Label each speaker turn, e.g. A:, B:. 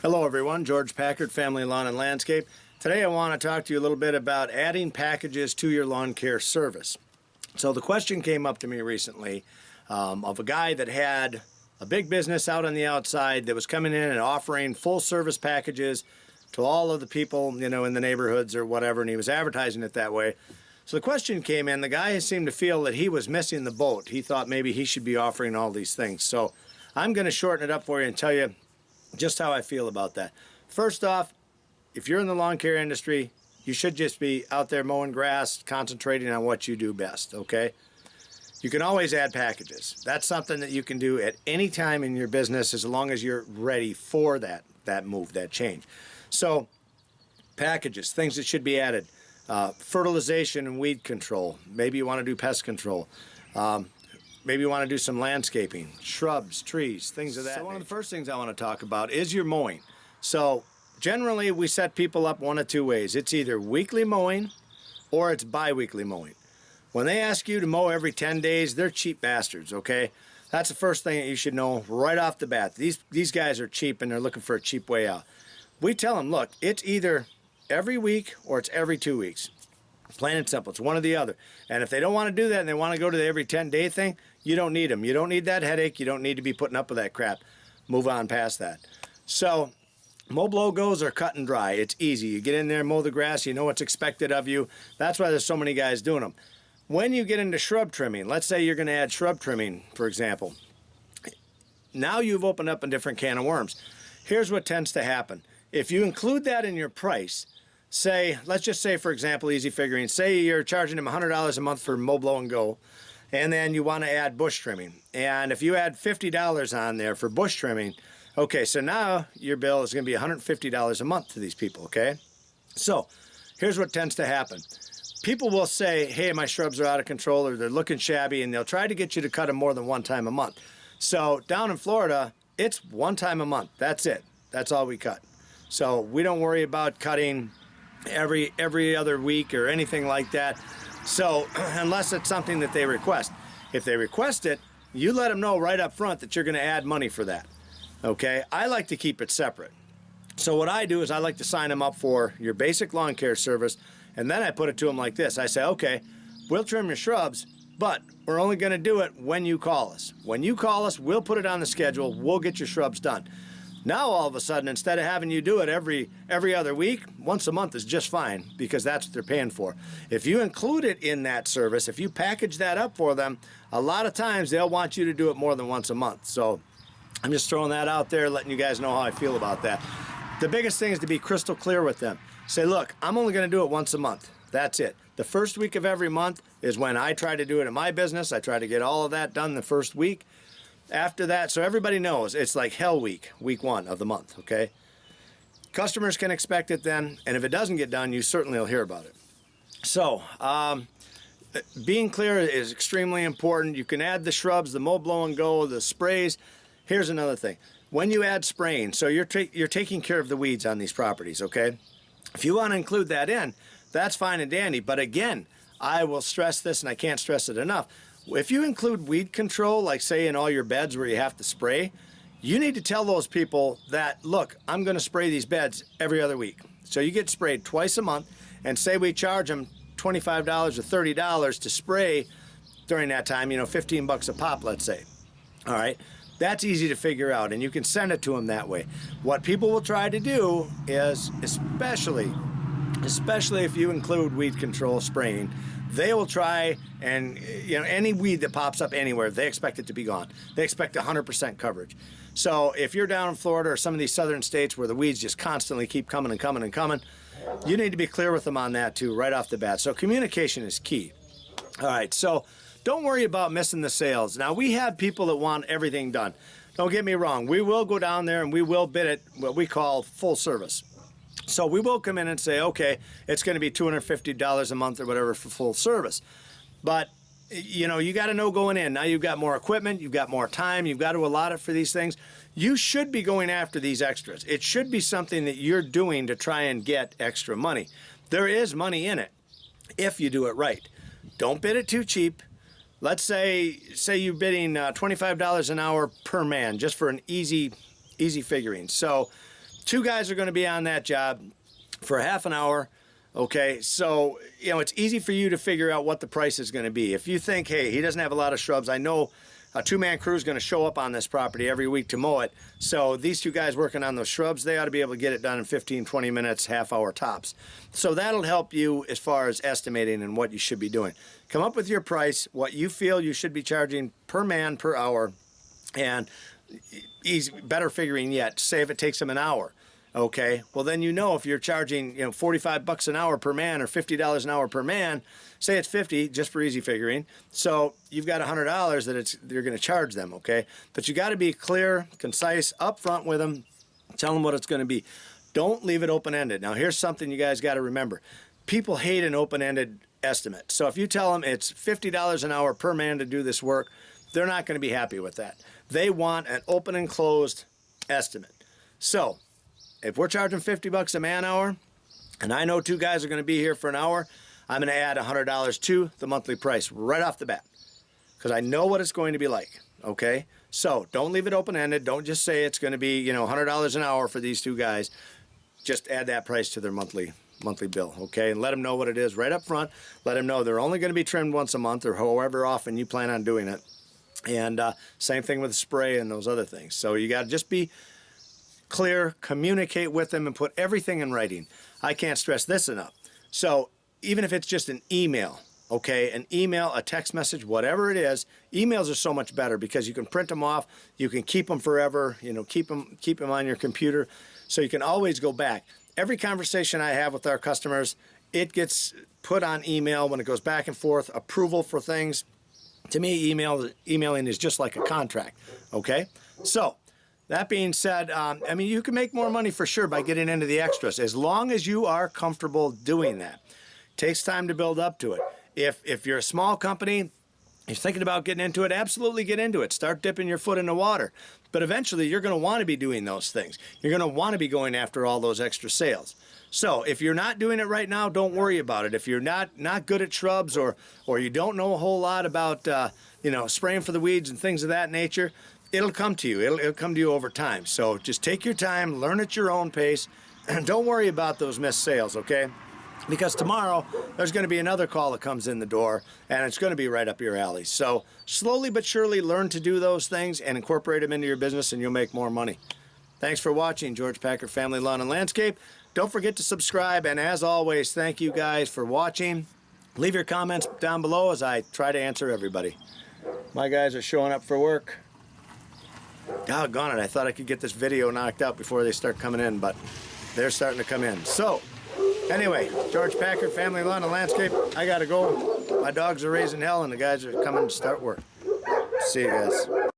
A: Hello everyone, George Packard, Family Lawn and Landscape. Today I want to talk to you a little bit about adding packages to your lawn care service. So the question came up to me recently of a guy that had a big business out on the outside that was coming in and offering full service packages to all of the people, you know, in the neighborhoods or whatever, and he was advertising it that way. So the question came in, the guy seemed to feel that he was missing the boat. He thought maybe he should be offering all these things. So I'm going to shorten it up for you and tell you just how I feel about that. First off, if you're in the lawn care industry, you should just be out there mowing grass, concentrating on what you do best, okay? You can always add packages. That's something that you can do at any time in your business as long as you're ready for that move, that change. So, packages, things that should be added. Fertilization and weed control. Maybe you want to do pest control. Maybe you want to do some landscaping, shrubs, trees, things of that nature. So one of the first things I want to talk about is your mowing. So generally we set people up one of two ways. It's either weekly mowing or it's bi-weekly mowing. When they ask you to mow every 10 days, they're cheap bastards, okay? That's the first thing that you should know right off the bat. These guys are cheap and they're looking for a cheap way out. We tell them, look, it's either every week or it's every 2 weeks. Plain and simple. It's one or the other. And if they don't want to do that and they want to go to the every 10-day thing, you don't need them. You don't need that headache. You don't need to be putting up with that crap. Move on past that. So, mow blow goes are cut and dry. It's easy. You get in there, mow the grass. You know what's expected of you. That's why there's so many guys doing them. When you get into shrub trimming, let's say you're going to add shrub trimming, for example. Now you've opened up a different can of worms. Here's what tends to happen. If you include that in your price, say, let's just say, for example, easy figuring, say you're charging them $100 a month for mow, blow, and go, and then you want to add bush trimming. And if you add $50 on there for bush trimming, okay, so now your bill is going to be $150 a month to these people, okay? So here's what tends to happen. People will say, hey, my shrubs are out of control or they're looking shabby, and they'll try to get you to cut them more than one time a month. So down in Florida, it's one time a month. That's it. That's all we cut. So we don't worry about cutting every other week or anything like that. So unless it's something that they request. If they request it, you let them know right up front that you're going to add money for that. Okay? I like to keep it separate. So what I do is I like to sign them up for your basic lawn care service, and then I put it to them like this. I say, okay, we'll trim your shrubs, but we're only going to do it when you call us. When you call us, we'll put it on the schedule. We'll get your shrubs done. Now, all of a sudden, instead of having you do it every other week, once a month is just fine because that's what they're paying for. If you include it in that service, if you package that up for them, a lot of times they'll want you to do it more than once a month. So I'm just throwing that out there, letting you guys know how I feel about that. The biggest thing is to be crystal clear with them. Say, look, I'm only going to do it once a month. That's it. The first week of every month is when I try to do it in my business. I try to get all of that done the first week. After that, so everybody knows, it's like hell week, week 1 of the month, okay? Customers can expect it then, and if it doesn't get done, you certainly will hear about it. So, being clear is extremely important. You can add the shrubs, the mow, blow, and go, the sprays. Here's another thing. When you add spraying, so you're taking care of the weeds on these properties, okay? If you want to include that in, that's fine and dandy, but again, I will stress this, and I can't stress it enough. If you include weed control, like say in all your beds where you have to spray, you need to tell those people that, look, I'm going to spray these beds every other week. So you get sprayed twice a month, and say we charge them $25 or $30 to spray during that time, you know, 15 bucks a pop, let's say. All right, that's easy to figure out, and you can send it to them that way. What people will try to do is, especially if you include weed control spraying, they will try and, you know, any weed that pops up anywhere, they expect it to be gone. They expect 100% coverage. So if you're down in Florida or some of these southern states where the weeds just constantly keep coming and coming and coming, you need to be clear with them on that too, right off the bat. So communication is key. All right, so don't worry about missing the sales. Now, we have people that want everything done. Don't get me wrong. We will go down there and we will bid it what we call full service. So we will come in and say, okay, it's going to be $250 a month or whatever for full service. But, you know, you got to know going in. Now you've got more equipment, you've got more time, you've got to allot it for these things. You should be going after these extras. It should be something that you're doing to try and get extra money. There is money in it if you do it right. Don't bid it too cheap. Let's say you're bidding $25 an hour per man, just for an easy figuring. So 2 guys are going to be on that job for half an hour. Okay, so, you know, it's easy for you to figure out what the price is going to be. If you think, hey, he doesn't have a lot of shrubs, I know a 2-man crew is going to show up on this property every week to mow it. So these 2 guys working on those shrubs, they ought to be able to get it done in 15, 20 minutes, half hour tops. So that'll help you as far as estimating and what you should be doing. Come up with your price, what you feel you should be charging per man per hour, and better figuring yet, say if it takes them an hour. Okay, well then you know if you're charging, you know, 45 bucks an hour per man or $50 an hour per man, say it's 50 just for easy figuring. So you've got $100 that you're going to charge them, okay? But you got to be clear, concise, upfront with them. Tell them what it's going to be. Don't leave it open-ended. Now here's something you guys got to remember. People hate an open-ended estimate. So if you tell them it's $50 an hour per man to do this work, they're not going to be happy with that. They want an open and closed estimate. So if we're charging 50 bucks a man hour, and I know 2 guys are going to be here for an hour, I'm going to add $100 to the monthly price right off the bat because I know what it's going to be like, okay? So don't leave it open-ended. Don't just say it's going to be, you know, $100 an hour for these 2 guys. Just add that price to their monthly bill, okay? And let them know what it is right up front. Let them know they're only going to be trimmed once a month or however often you plan on doing it. And same thing with the spray and those other things. So you got to just be clear, communicate with them, and put everything in writing. I can't stress this enough. So even if it's just an email, okay, an email, a text message, whatever it is, emails are so much better because you can print them off, you can keep them forever, you know, keep them on your computer, so you can always go back. Every conversation I have with our customers, it gets put on email when it goes back and forth, approval for things. To me, emailing is just like a contract, okay? So that being said, I mean, you can make more money for sure by getting into the extras, as long as you are comfortable doing that. Takes time to build up to it. If you're a small company, you're thinking about getting into it, absolutely get into it. Start dipping your foot in the water. But eventually, you're going to want to be doing those things. You're going to want to be going after all those extra sales. So if you're not doing it right now, don't worry about it. If you're not good at shrubs or you don't know a whole lot about you know, spraying for the weeds and things of that nature, it'll come to you. It'll come to you over time. So just take your time, learn at your own pace, and don't worry about those missed sales, okay? Because tomorrow there's going to be another call that comes in the door, and it's going to be right up your alley. So slowly but surely learn to do those things and incorporate them into your business, and you'll make more money. Thanks for watching George Packard Family Lawn and Landscape. Don't forget to subscribe, and as always, thank you guys for watching. Leave your comments down below as I try to answer everybody. My guys are showing up for work. Doggone it, I thought I could get this video knocked out before they start coming in, but they're starting to come in. So, anyway, George Packard Family Lawn and Landscape, I gotta go. My dogs are raising hell and the guys are coming to start work. See you guys.